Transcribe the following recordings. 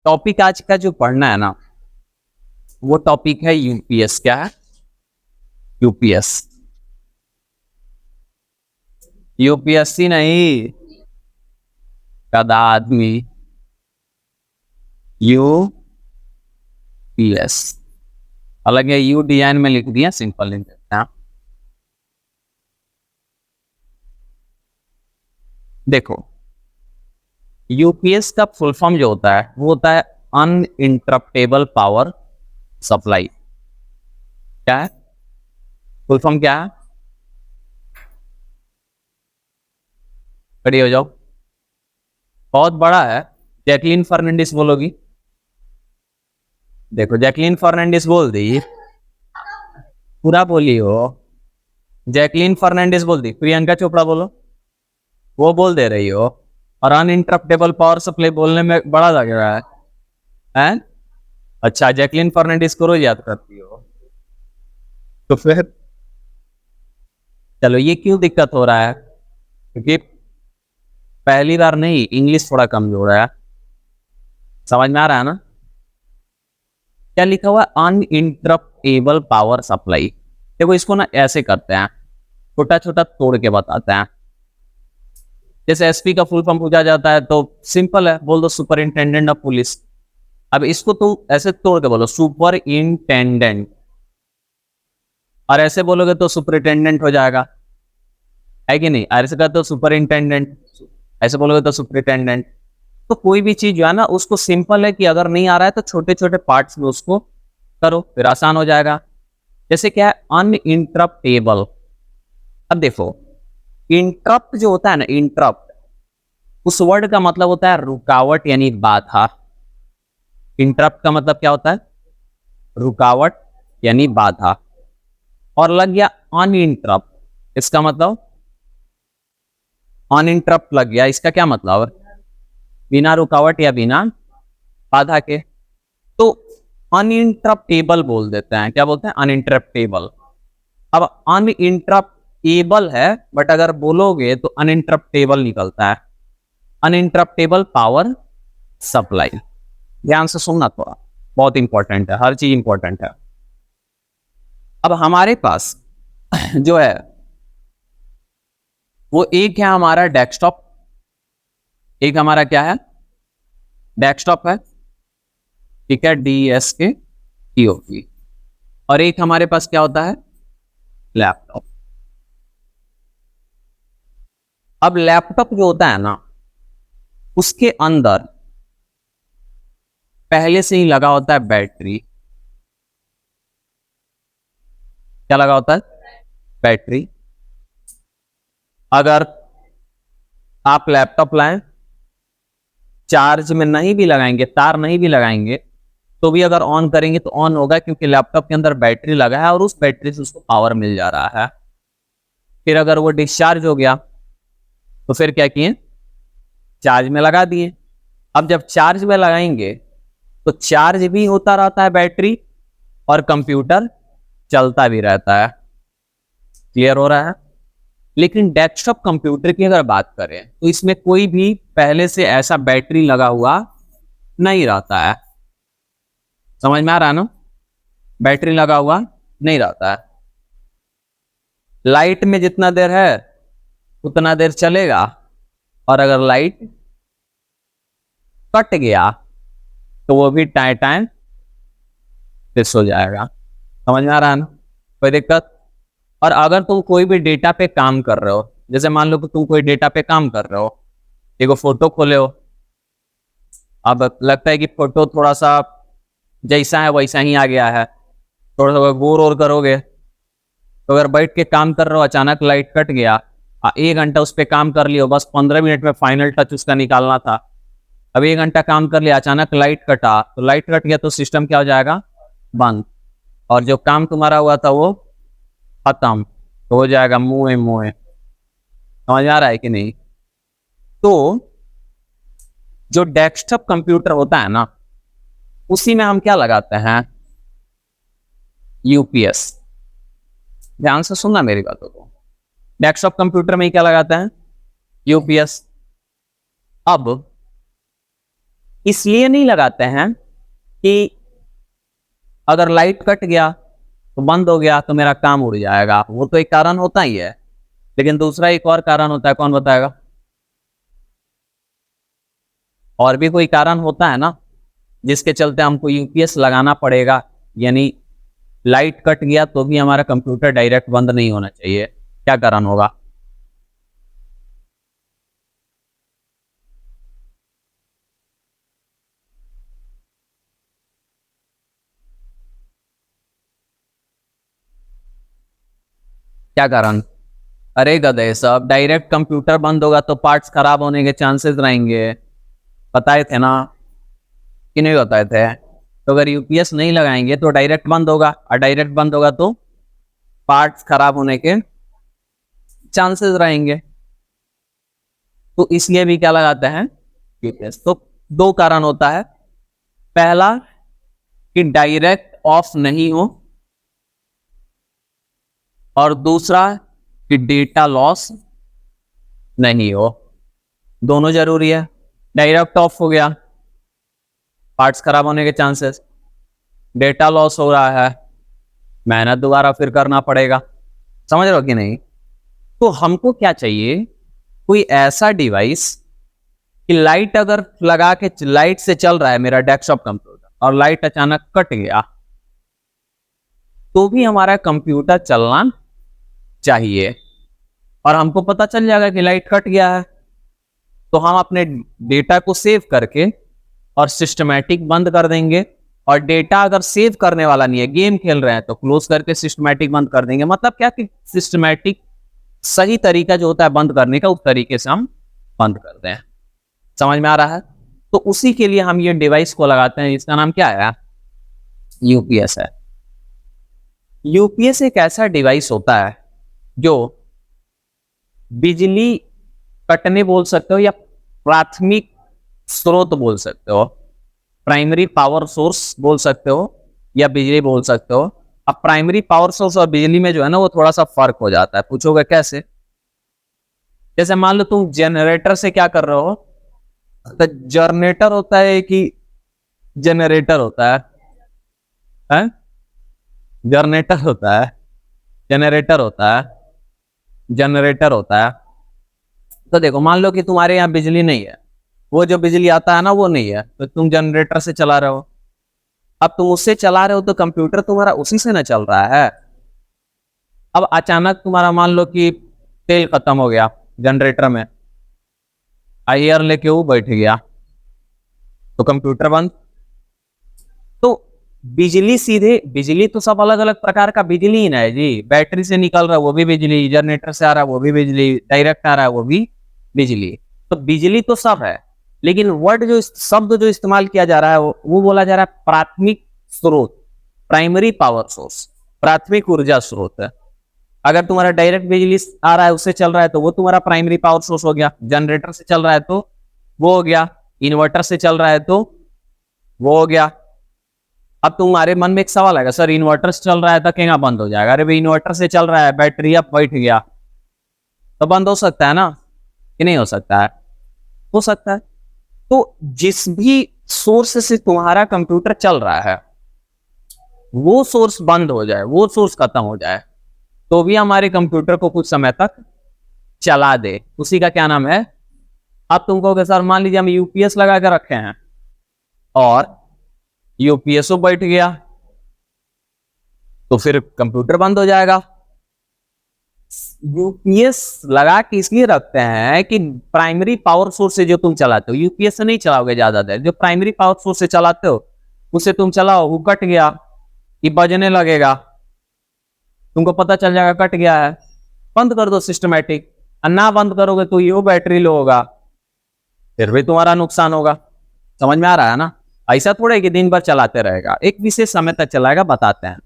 Topic आज का जो पढ़ना है ना, वो टॉपिक है यूपीएस। क्या है? यूपीएस। यूपीएससी नहीं, गधा आदमी। यूपीएस। हालांकि यू डिजाइन में लिख दिया, सिंपल लिख देते हैं। देखो, यूपीएस का फुल फॉर्म जो होता है वो होता है अनइंटरप्टेबल पावर सप्लाई। क्या है फुल फॉर्म? क्या है? खड़ी हो जाओ। बहुत बड़ा है। जैकलीन फर्नांडिस बोलोगी? देखो, जैकलीन फर्नांडिस बोल दी, पूरा बोली हो। जैकलीन फर्नांडिस बोल दी, प्रियंका चोपड़ा बोलो, वो बोल दे रही हो। और अनइंटरप्टेबल पावर सप्लाई बोलने में बड़ा लग रहा है? अच्छा, जैकलीन फर्नांडिस को रोज याद करती हो तो फिर चलो, ये क्यों दिक्कत हो रहा है? क्योंकि पहली बार नहीं, इंग्लिश थोड़ा कमजोर है। समझ में आ रहा है ना? क्या लिखा हुआ? Uninterruptible power supply. देखो, इसको ना ऐसे करते हैं, छोटा छोटा तोड़ के बताते हैं। जैसे एसपी का फुल फॉर्म पूछा जाता है तो सिंपल है, बोल दो सुपरिंटेंडेंट ऑफ पुलिस। अब इसको तुम ऐसे तोड़ के बोलो, सुपर इंटेंडेंट। और ऐसे बोलोगे तो सुपरिंटेंडेंट हो जाएगा, है कि नहीं? ऐसे का तो सुपरिंटेंडेंट, ऐसे बोलोगे तो सुपरिंटेंडेंट। तो कोई भी चीज जो है ना, उसको सिंपल है कि अगर नहीं आ रहा है तो छोटे छोटे पार्ट्स में उसको करो, फिर आसान हो जाएगा। जैसे क्या है? अनइंटरप्टेबल। अब देखो, इंटरप्ट जो होता है ना, इंटरप्ट, उस वर्ड का मतलब होता है रुकावट यानी बाधा। इंटरप्ट का मतलब क्या होता है? रुकावट यानी बाधा। और लग गया अनइंटरप्ट, इसका मतलब अनइंटरप्ट लग गया, इसका क्या मतलब? बिना रुकावट या बिना बाधा के। तो अनइंटरप्टेबल बोल देते हैं। क्या बोलते हैं? अनइंटरप्टेबल। अब अनइंटरप्टेबल है, बट अगर बोलोगे तो अनइंटरप्टेबल निकलता है। Uninterruptible power supply. ध्यान से सुनना, थोड़ा बहुत इंपॉर्टेंट है, हर चीज इंपॉर्टेंट है। अब हमारे पास जो है वो एक है हमारा डेस्कटॉप। एक हमारा क्या है? डेस्कटॉप है, ठीक है, DSKTOP। और एक हमारे पास क्या होता है? लैपटॉप। अब लैपटॉप जो होता है ना, उसके अंदर पहले से ही लगा होता है बैटरी। क्या लगा होता है? बैटरी। अगर आप लैपटॉप लाएं, चार्ज में नहीं भी लगाएंगे, तार नहीं भी लगाएंगे, तो भी अगर ऑन करेंगे तो ऑन होगा, क्योंकि लैपटॉप के अंदर बैटरी लगा है और उस बैटरी से उसको पावर मिल जा रहा है। फिर अगर वो डिस्चार्ज हो गया तो फिर क्या किए? चार्ज में लगा दिए। अब जब चार्ज में लगाएंगे तो चार्ज भी होता रहता है बैटरी, और कंप्यूटर चलता भी रहता है। क्लियर हो रहा है? लेकिन डेस्कटॉप कंप्यूटर की अगर बात करें तो इसमें कोई भी पहले से ऐसा बैटरी लगा हुआ नहीं रहता है। समझ में आ रहा है ना? बैटरी लगा हुआ नहीं रहता है। लाइट में जितना देर है उतना देर चलेगा, और अगर लाइट कट गया तो वो भी टाइम टाइम फिक्स हो जाएगा। समझ में आ रहा है ना? कोई दिक्कत? और अगर तुम कोई भी डेटा पे काम कर रहे हो, जैसे मान लो कि तुम कोई डेटा पे काम कर रहे हो, एक फोटो खोले हो, अब लगता है कि फोटो थोड़ा सा जैसा है वैसा ही आ गया है, थोड़ा सा गौर और करोगे तो अगर बैठ के काम कर रहे हो, अचानक लाइट कट गया, 1 घंटा उस पर काम कर लियो, बस 15 मिनट में फाइनल टच उसका निकालना था। अब 1 घंटा काम कर लिया, अचानक लाइट कटा, तो लाइट कट गया तो सिस्टम क्या हो जाएगा? बंद। और जो काम तुम्हारा हुआ था वो खत्म, तो हो जाएगा मुँह मुँह। समझ आ रहा है कि नहीं? तो जो डेस्कटॉप कंप्यूटर होता है ना, उसी में हम क्या लगाते हैं? यूपीएस। ध्यान से सुनना मेरी बातों को। डेस्कटॉप कंप्यूटर में क्या लगाते हैं? यूपीएस। अब इसलिए नहीं लगाते हैं कि अगर लाइट कट गया तो बंद हो गया तो मेरा काम उड़ जाएगा, वो तो एक कारण होता ही है, लेकिन दूसरा एक और कारण होता है, कौन बताएगा? और भी कोई कारण होता है ना जिसके चलते हमको यूपीएस लगाना पड़ेगा, यानी लाइट कट गया तो भी हमारा कंप्यूटर डायरेक्ट बंद नहीं होना चाहिए, क्या कारण होगा? क्या कारण? अरे गधे सब, डायरेक्ट कंप्यूटर बंद होगा तो पार्ट्स खराब होने के चांसेस रहेंगे, बताए थे ना कि नहीं बताए थे? तो अगर यूपीएस नहीं लगाएंगे तो डायरेक्ट बंद होगा, और डायरेक्ट बंद होगा तो पार्ट्स खराब होने के चांसेस रहेंगे, तो इसलिए भी क्या लगाते हैं? यूपीएस। तो दो कारण होता है, पहला कि डायरेक्ट ऑफ नहीं हो, और दूसरा कि डेटा लॉस नहीं हो। दोनों जरूरी है। डायरेक्ट ऑफ हो गया, पार्ट्स खराब होने के चांसेस, डेटा लॉस हो रहा है, मेहनत दोबारा फिर करना पड़ेगा, समझ रहे हो कि नहीं? तो हमको क्या चाहिए? कोई ऐसा डिवाइस कि लाइट अगर लगा के, लाइट से चल रहा है मेरा डेस्कटॉप कंप्यूटर और लाइट अचानक कट गया तो भी हमारा कंप्यूटर चलना चाहिए, और हमको पता चल जाएगा कि लाइट कट गया है, तो हम अपने डेटा को सेव करके और सिस्टमैटिक बंद कर देंगे। और डेटा अगर सेव करने वाला नहीं है, गेम खेल रहे हैं, तो क्लोज करके सिस्टमैटिक बंद कर देंगे। मतलब क्या कि सिस्टमैटिक सही तरीका जो होता है बंद करने का, उस तरीके से हम बंद कर दें। समझ में आ रहा है? तो उसी के लिए हम ये डिवाइस को लगाते हैं, इसका नाम क्या है? यूपीएस है। यूपीएस एक ऐसा डिवाइस होता है जो बिजली कटने बोल सकते हो, या प्राथमिक स्रोत बोल सकते हो, प्राइमरी पावर सोर्स बोल सकते हो, या बिजली बोल सकते हो। अब प्राइमरी पावर सोर्स और बिजली में जो है ना, वो थोड़ा सा फर्क हो जाता है। पूछोगे कैसे? जैसे मान लो तुम जनरेटर से क्या कर रहे हो, तो जनरेटर होता है कि जनरेटर होता है? जनरेटर होता है, जनरेटर होता है, जनरेटर होता है। तो देखो, मान लो कि तुम्हारे यहाँ बिजली नहीं है, वो जो बिजली आता है ना वो नहीं है, तो तुम जनरेटर से चला रहे हो। अब तुम उससे चला रहे हो तो कंप्यूटर तुम्हारा उसी से ना चल रहा है। अब अचानक तुम्हारा मान लो कि तेल खत्म हो गया जनरेटर में, आईआर लेके वो बैठ गया, तो कंप्यूटर बंद। तो बिजली सीधे, बिजली तो सब अलग अलग प्रकार का बिजली ही ना है जी। बैटरी से निकल रहा है वो भी बिजली, जनरेटर से आ रहा है वो भी बिजली, डायरेक्ट आ रहा है वो भी बिजली। तो बिजली तो सब है, लेकिन वर्ड जो शब्द जो इस्तेमाल किया जा रहा है वो बोला जा रहा है प्राथमिक स्रोत, प्राइमरी पावर सोर्स, प्राथमिक ऊर्जा स्रोत है। अगर तुम्हारा डायरेक्ट बिजली आ रहा है उससे चल रहा है तो वो तुम्हारा प्राइमरी पावर सोर्स हो गया, जनरेटर से चल रहा है तो वो हो गया, इन्वर्टर से चल रहा है तो वो हो गया। अब तुम्हारे मन में एक सवाल आएगा, सर इन्वर्टर से चल रहा है तो क्या बंद हो जाएगा? अरे भाई, इन्वर्टर से चल रहा है, बैटरी अब बैठ गया तो बंद हो सकता है ना, कि नहीं हो सकता है? हो सकता है। तो जिस भी सोर्स से तुम्हारा कंप्यूटर चल रहा है वो सोर्स बंद हो जाए, वो सोर्स खत्म हो जाए, तो भी हमारे कंप्यूटर को कुछ समय तक चला दे, उसी का क्या नाम है? अब तुम कहोगे सर मान लीजिए हम यूपीएस लगा कर रखे हैं और यूपीएसओ बैठ गया, तो फिर कंप्यूटर बंद हो जाएगा। यूपीएस लगा के इसलिए रखते हैं कि प्राइमरी पावर सोर्स से जो तुम चलाते हो, यूपीएस से नहीं चलाओगे ज्यादा देर, जो प्राइमरी पावर सोर्स से चलाते हो उससे तुम चलाओ, वो कट गया, ये बजने लगेगा, तुमको पता चल जाएगा कट गया है, बंद कर दो सिस्टमैटिक। और ना बंद करोगे तो ये बैटरी लो होगा, फिर भी तुम्हारा नुकसान होगा। समझ में आ रहा है ना? ऐसा थोड़ा है कि दिन भर चलाते रहेगा, एक विशेष समय तक चलाएगा, बताते हैं।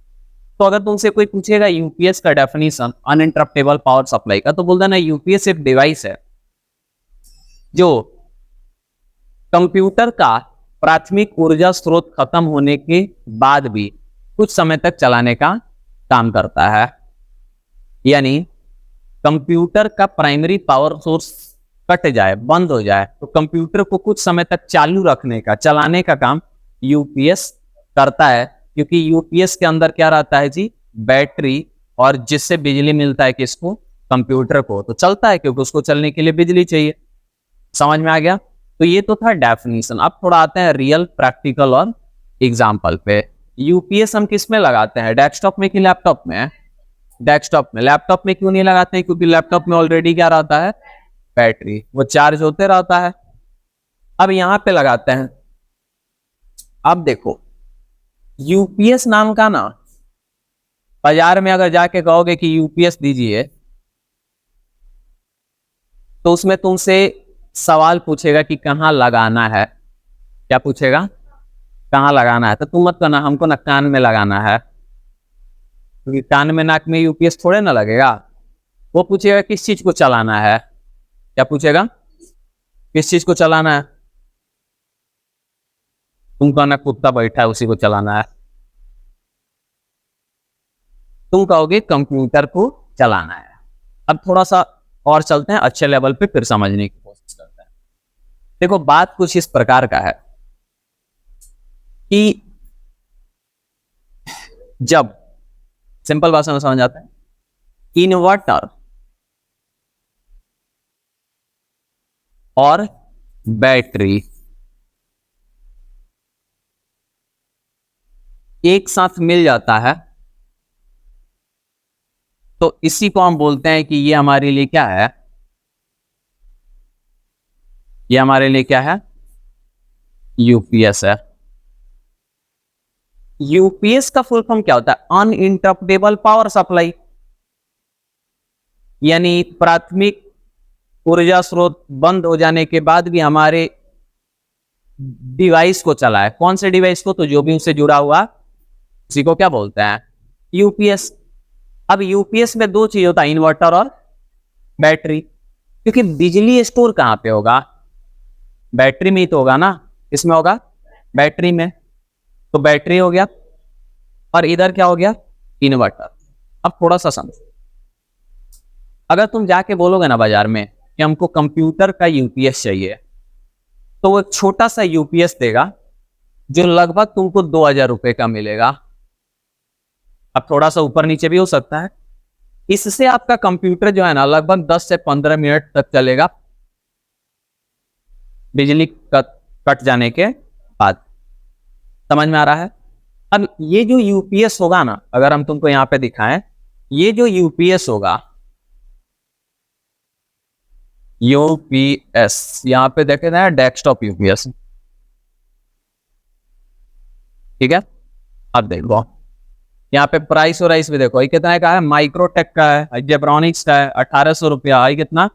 तो अगर तुमसे कोई पूछेगा यूपीएस का डेफिनेशन अनइंटरप्टेबल पावर सप्लाई का, तो बोल देना यूपीएस एक डिवाइस है जो कंप्यूटर का प्राथमिक ऊर्जा स्रोत खत्म होने के बाद भी कुछ समय तक चलाने का काम करता है। यानी कंप्यूटर का प्राइमरी पावर सोर्स कट जाए, बंद हो जाए, तो कंप्यूटर को कुछ समय तक चालू रखने का, चलाने का काम यूपीएस करता है। क्योंकि यूपीएस के अंदर क्या रहता है जी, बैटरी, और जिससे बिजली मिलता है किसको, कंप्यूटर को, तो चलता है क्योंकि उसको चलने के लिए बिजली चाहिए। समझ में आ गया? तो ये तो था डेफिनेशन। अब थोड़ा आते हैं रियल, प्रैक्टिकल और एग्जाम्पल पे। यूपीएस हम किस में लगाते हैं, डेस्कटॉप में कि लैपटॉप में? डेस्कटॉप में। लैपटॉप में क्यों नहीं लगाते हैं? क्योंकि लैपटॉप में ऑलरेडी क्या रहता है, बैटरी, वो चार्ज होते रहता है। अब यहां पे लगाते हैं। अब देखो, यूपीएस नाम का ना, बाजार में अगर जाके कहोगे कि यूपीएस दीजिए, तो उसमें तुमसे सवाल पूछेगा कि कहाँ लगाना है। क्या पूछेगा? कहाँ लगाना है। तो तुम मत कहना हमको ना कान में लगाना है, क्योंकि कान में नाक में यूपीएस थोड़े ना लगेगा। वो पूछेगा किस चीज को चलाना है। क्या पूछेगा? किस चीज को चलाना है। तुम कहना कुत्ता बैठा है उसी को चलाना है। तुम कहोगे कंप्यूटर को चलाना है। अब थोड़ा सा और चलते हैं अच्छे लेवल पे, फिर समझने की कोशिश करते हैं। देखो, बात कुछ इस प्रकार का है कि जब, सिंपल भाषा में समझ आता है, इन्वर्टर और बैटरी एक साथ मिल जाता है, तो इसी को हम बोलते हैं कि ये हमारे लिए क्या है, ये हमारे लिए क्या है, यूपीएस है। यूपीएस का फुल फॉर्म क्या होता है? Uninterruptible power supply. यानी प्राथमिक ऊर्जा स्रोत बंद हो जाने के बाद भी हमारे डिवाइस को चलाए। कौन से डिवाइस को? तो जो भी उससे जुड़ा हुआ, उसी को क्या बोलते हैं, यूपीएस। अब यूपीएस में दो चीज होता है, इन्वर्टर और बैटरी। क्योंकि बिजली स्टोर कहां पे होगा, बैटरी में ही तो होगा ना। इसमें होगा बैटरी में, तो बैटरी हो गया, और इधर क्या हो गया, इन्वर्टर। अब थोड़ा सा समझो, अगर तुम जाके बोलोगे ना बाजार में कि हमको कंप्यूटर का यूपीएस चाहिए, तो वो एक छोटा सा यूपीएस देगा जो लगभग तुमको 2000 रुपए का मिलेगा। अब थोड़ा सा ऊपर नीचे भी हो सकता है। इससे आपका कंप्यूटर जो है ना, लगभग 10 से 15 मिनट तक चलेगा, बिजली कट जाने के बाद। समझ में आ रहा है? अब ये जो यूपीएस होगा ना, अगर हम तुमको यहां पे दिखाएं, ये जो यूपीएस होगा, यूपीएस यहां पे देखे ना, डेस्कटॉप यूपीएस, ठीक है। अब देखो यहाँ पे प्राइस और राइस भी देखो, ये कितना का है, माइक्रोटेक का है, जेब्रॉनिक्स का है 1800 रुपया, ये कितना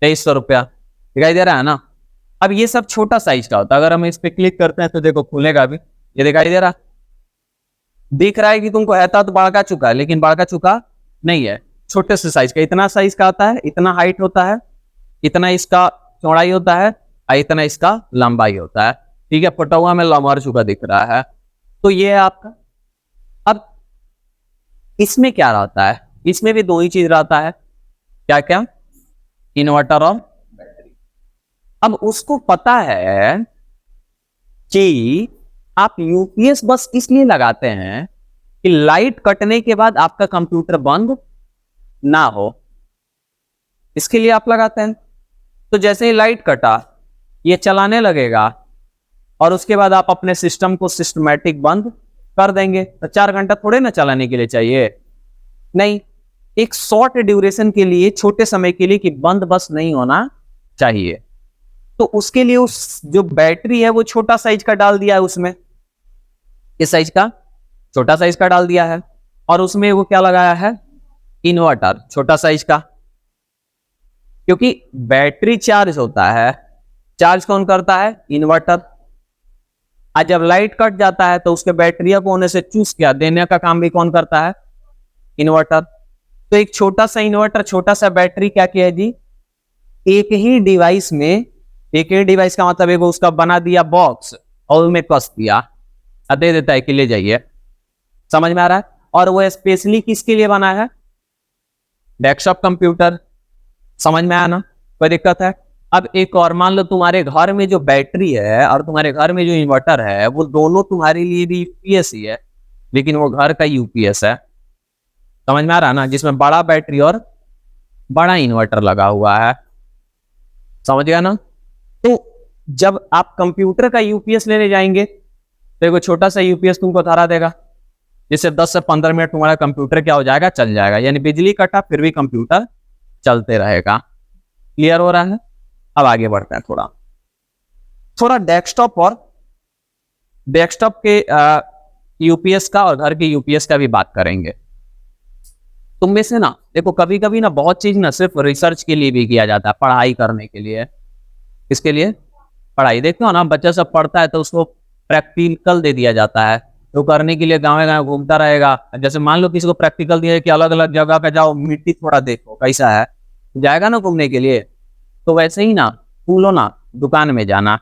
2300 रुपया, दिखाई दे रहा है ना। अब ये सब छोटा साइज का होता है। अगर हम इस पे क्लिक करते हैं तो देखो खुलेगा भी, ये दिखाई दे रहा, दिख रहा है कि तुमको है तो बड़का चुका है, लेकिन बड़का चुका नहीं है, छोटे से साइज का। इतना साइज का आता है, इतना हाइट होता है, इतना इसका चौड़ाई होता है, और इतना इसका लंबाई होता है, ठीक है। पटुआ में लमर चुका दिख रहा है, तो ये है आपका। अब इसमें क्या रहता है, इसमें भी दो ही चीज रहता है, क्या क्या, इन्वर्टर और बैटरी। अब उसको पता है कि आप यूपीएस बस इसलिए लगाते हैं कि लाइट कटने के बाद आपका कंप्यूटर बंद ना हो, इसके लिए आप लगाते हैं। तो जैसे ही लाइट कटा, ये चलाने लगेगा, और उसके बाद आप अपने सिस्टम को सिस्टमैटिक बंद कर देंगे। तो 4 घंटा थोड़े ना चलाने के लिए चाहिए, नहीं, एक शॉर्ट ड्यूरेशन के लिए, छोटे समय के लिए, कि बंद बस नहीं होना चाहिए। तो उसके लिए उस जो बैटरी है वो छोटा साइज का डाल दिया है उसमें, इस साइज का, छोटा साइज का डाल दिया है, और उसमें वो क्या लगाया है, इन्वर्टर, छोटा साइज का। क्योंकि बैटरी चार्ज होता है, चार्ज कौन करता है, इन्वर्टर। आज जब लाइट कट जाता है तो उसके बैटरिया को होने से चूस क्या देने का काम भी कौन करता है, इन्वर्टर। तो एक छोटा सा इन्वर्टर, छोटा सा बैटरी क्या किया जी, एक ही डिवाइस में, एक ही डिवाइस का मतलब एक उसका बना दिया बॉक्स, और उसमें कस दिया, दे देता है कि ले जाइए। समझ में आ रहा है? और वो स्पेशली किसके लिए बना है, डेस्कटॉप कंप्यूटर। समझ में आया ना, कोई दिक्कत है? अब एक और मान लो, तुम्हारे घर में जो बैटरी है और तुम्हारे घर में जो इन्वर्टर है वो दोनों तुम्हारे लिए भी यूपीएस ही है, लेकिन वो घर का यूपीएस है। समझ में आ रहा ना, जिसमें बड़ा बैटरी और बड़ा इन्वर्टर लगा हुआ है। समझ गया ना। तो जब आप कंप्यूटर का यूपीएस लेने जाएंगे तो एक छोटा सा यूपीएस तुमको धरा देगा, जिससे 10 से 15 मिनट तुम्हारा कंप्यूटर क्या हो जाएगा, चल जाएगा। यानी बिजली कटा फिर भी कंप्यूटर चलते रहेगा। क्लियर हो रहा है। अब आगे बढ़ते हैं थोड़ा थोड़ा डेस्कटॉप के यूपीएस का और घर के यूपीएस का भी बात करेंगे। तुम में से ना देखो, कभी कभी ना बहुत चीज ना सिर्फ रिसर्च के लिए भी किया जाता है, पढ़ाई करने के लिए। किसके लिए? पढ़ाई। देखते हो ना, बच्चा सब पढ़ता है तो उसको प्रैक्टिकल दे दिया जाता है, तो करने के लिए गाँव गाँव घूमता रहेगा। जैसे मान लो किसी को प्रैक्टिकल दिया है कि अलग अलग जगह पे जाओ, मिट्टी थोड़ा देखो कैसा है, जाएगा ना घूमने के लिए। तो वैसे ही ना, बोलो ना दुकान में जाना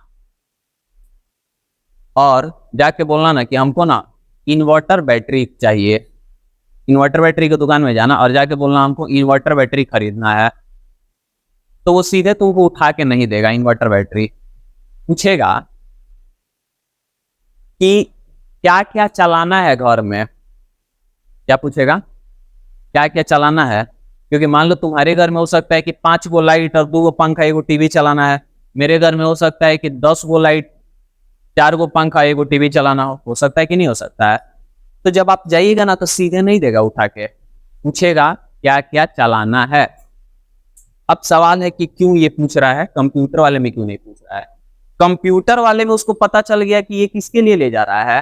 और जाके बोलना ना कि हमको ना इन्वर्टर बैटरी चाहिए। इन्वर्टर बैटरी की दुकान में जाना और जाके बोलना हमको इन्वर्टर बैटरी खरीदना है। तो वो सीधे तुमको उठा के नहीं देगा इन्वर्टर बैटरी, पूछेगा कि क्या क्या चलाना है घर में। क्या पूछेगा? क्या क्या चलाना है। क्योंकि मान लो तुम्हारे घर में हो सकता है कि 5 गो लाइट और 2 गो पंखा 1 गो टीवी चलाना है। मेरे घर में हो सकता है कि 10 गो लाइट 4 गो पंखा 1 गो टीवी चलाना हो सकता है कि नहीं हो सकता है। तो जब आप जाइएगा ना तो सीधे नहीं देगा उठा के, पूछेगा क्या क्या चलाना है। अब सवाल है कि क्यों ये पूछ रहा है, कंप्यूटर वाले में क्यों नहीं पूछ रहा है। कंप्यूटर वाले में उसको पता चल गया कि ये किसके लिए ले जा रहा है,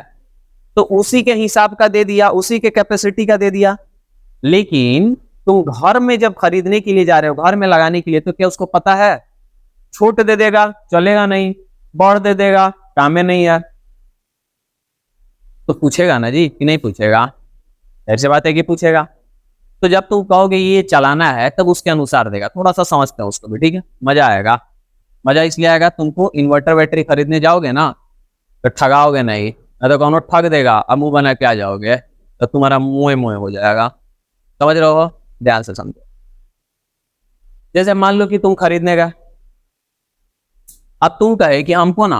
तो उसी के हिसाब का दे दिया, उसी के कैपेसिटी का दे दिया। लेकिन तुम घर में जब खरीदने के लिए जा रहे हो, घर में लगाने के लिए, तो क्या उसको पता है? छोट दे देगा चलेगा नहीं, बड़ दे देगा काम में नहीं है। तो पूछेगा ना जी कि नहीं पूछेगा? ऐसी बात है कि पूछेगा। तो जब तुम कहोगे ये चलाना है तब उसके अनुसार देगा। थोड़ा सा समझते हैं उसको भी, ठीक है, मजा आएगा। मजा इसलिए आएगा, तुमको इन्वर्टर बैटरी खरीदने जाओगे ना तो ठगाओगे नहीं, तो कौन ठग देगा, अब मुंह बना के आ जाओगे तो तुम्हारा मुंह मुंह हो जाएगा। समझ रहे हो? ध्यान से समझो। जैसे मान लो कि तुम खरीदने गए, अब तुम कहे कि हमको ना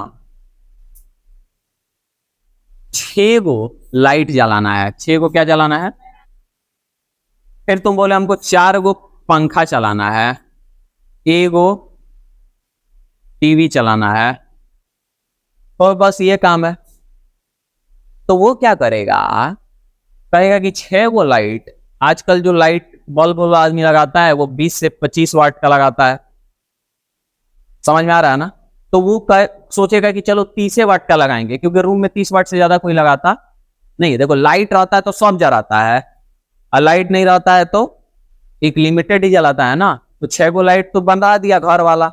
6 गो लाइट जलाना है। 6 गो क्या जलाना है? फिर तुम बोले हमको 4 गो पंखा चलाना है, 1 गो टीवी चलाना है, और बस ये काम है। तो वो क्या करेगा, कहेगा कि 6 गो लाइट, आजकल जो लाइट बल्ब आदमी लगाता है वो 20 से 25 वाट का लगाता है। समझ में आ रहा है ना। तो वो सोचेगा कि चलो 30 वाट का लगाएंगे, क्योंकि रूम में 30 वाट से ज्यादा कोई लगाता नहीं। देखो लाइट रहता है तो सब जलाता है, और लाइट नहीं रहता है तो एक लिमिटेड ही जलाता है ना। तो 6 गो लाइट तो बंधा दिया घर वाला।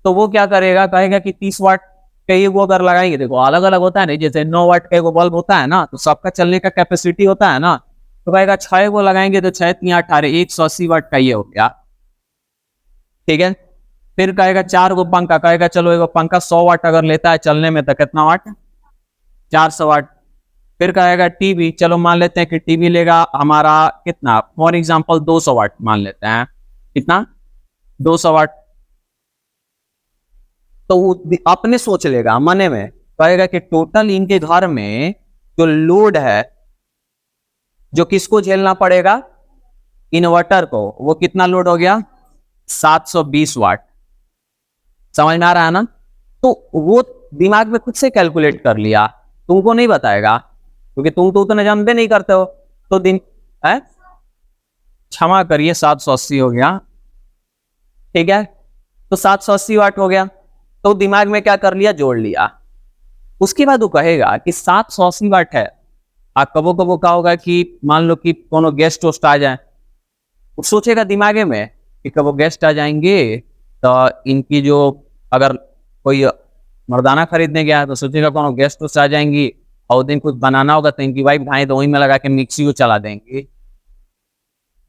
तो वो क्या करेगा, कहेगा कि 30 वाट का ये वो अगर लगाएंगे, देखो अलग अलग होता है ना, जैसे 9 वाट का वो बल्ब होता है ना, तो सबका चलने का कैपेसिटी होता है ना। तो कहेगा 6 गो लगाएंगे तो 6 3 18 180 वाट का ये हो गया, ठीक है। फिर कहेगा 4 गो पंखा, कहेगा चलो एगो पंखा 100 वाट अगर लेता है चलने में तो कितना वाट, 400 वाट। फिर कहेगा टीवी, चलो मान लेते हैं कि टीवी लेगा हमारा कितना, फॉर एग्जांपल 200 वाट मान लेते हैं। कितना? 200 वाट। तो वो अपने सोच लेगा मने में, कहेगा कि टोटल इनके घर में जो लोड है, जो किसको झेलना पड़ेगा, इन्वर्टर को, वो कितना लोड हो गया, 720 वाट। समझ में आ रहा है ना। तो वो दिमाग में खुद से कैलकुलेट कर लिया, तुमको नहीं बताएगा, क्योंकि तुम तो उतना जानते नहीं करते हो। तो दिन है, क्षमा करिए, 780 हो गया, ठीक है। तो 780 वाट हो गया, तो दिमाग में क्या कर लिया, जोड़ लिया। उसके बाद वो कहेगा कि 780 वाट है। आप कबो कबो क्या होगा कि मान लो कि कोनो गेस्ट वोस्ट आ जाए, वो सोचेगा दिमागे में कि कबो गेस्ट आ जाएंगे तो इनकी जो, अगर कोई मर्दाना खरीदने गया तो सोचेगा कोनो गेस्ट वोस्ट आ जाएंगी और दिन कुछ बनाना होगा तो इनकी वाइफ भाई तो वहीं में लगा के मिक्सी को चला देंगी,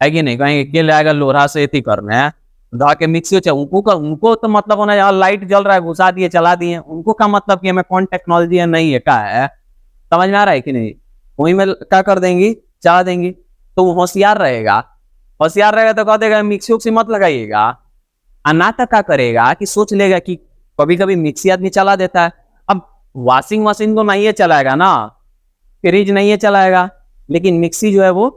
है कि नहीं। कहेंगे के लाएगा लोहा से इतनी करना है, धा के मिक्सी हो। उनको तो मतलब होना यार, लाइट जल रहा है घुसा दिए चला दिए, उनको का मतलब कि हमें कौन टेक्नोलॉजी है नहीं है क्या है। समझ में आ रहा है कि नहीं। वहीं में क्या कर देंगी, चला देंगी। तो वो होशियार रहेगा, होशियार रहेगा तो कह देगा मिक्सी उक्सी मत लगाइएगा, अनाता क्या करेगा कि सोच लेगा कि कभी कभी मिक्सी आदमी चला देता है। अब वॉशिंग मशीन तो नहीं है चलाएगा ना, फ्रिज नहीं है चलाएगा, लेकिन मिक्सी जो है वो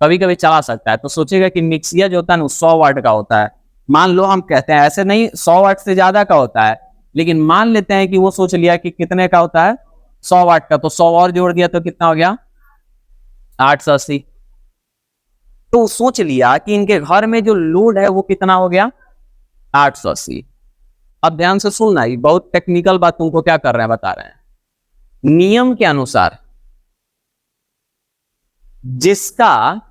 कभी कभी चला सकता है। तो सोचेगा कि मिक्सिया जो होता है ना 100 वाट का होता है। मान लो हम कहते हैं ऐसे नहीं 100 वाट से ज्यादा का होता है, लेकिन मान लेते हैं कि वो सोच लिया कि कितने का होता है 100 वाट का, तो 100 और जोड़ दिया तो कितना हो गया 880। तो सोच लिया कि इनके घर में जो लोड है वो कितना हो गया 880। अब ध्यान से सुनना, ये बहुत टेक्निकल बात तुमको क्या कर रहे हैं बता रहे हैं। नियम के अनुसार जिसका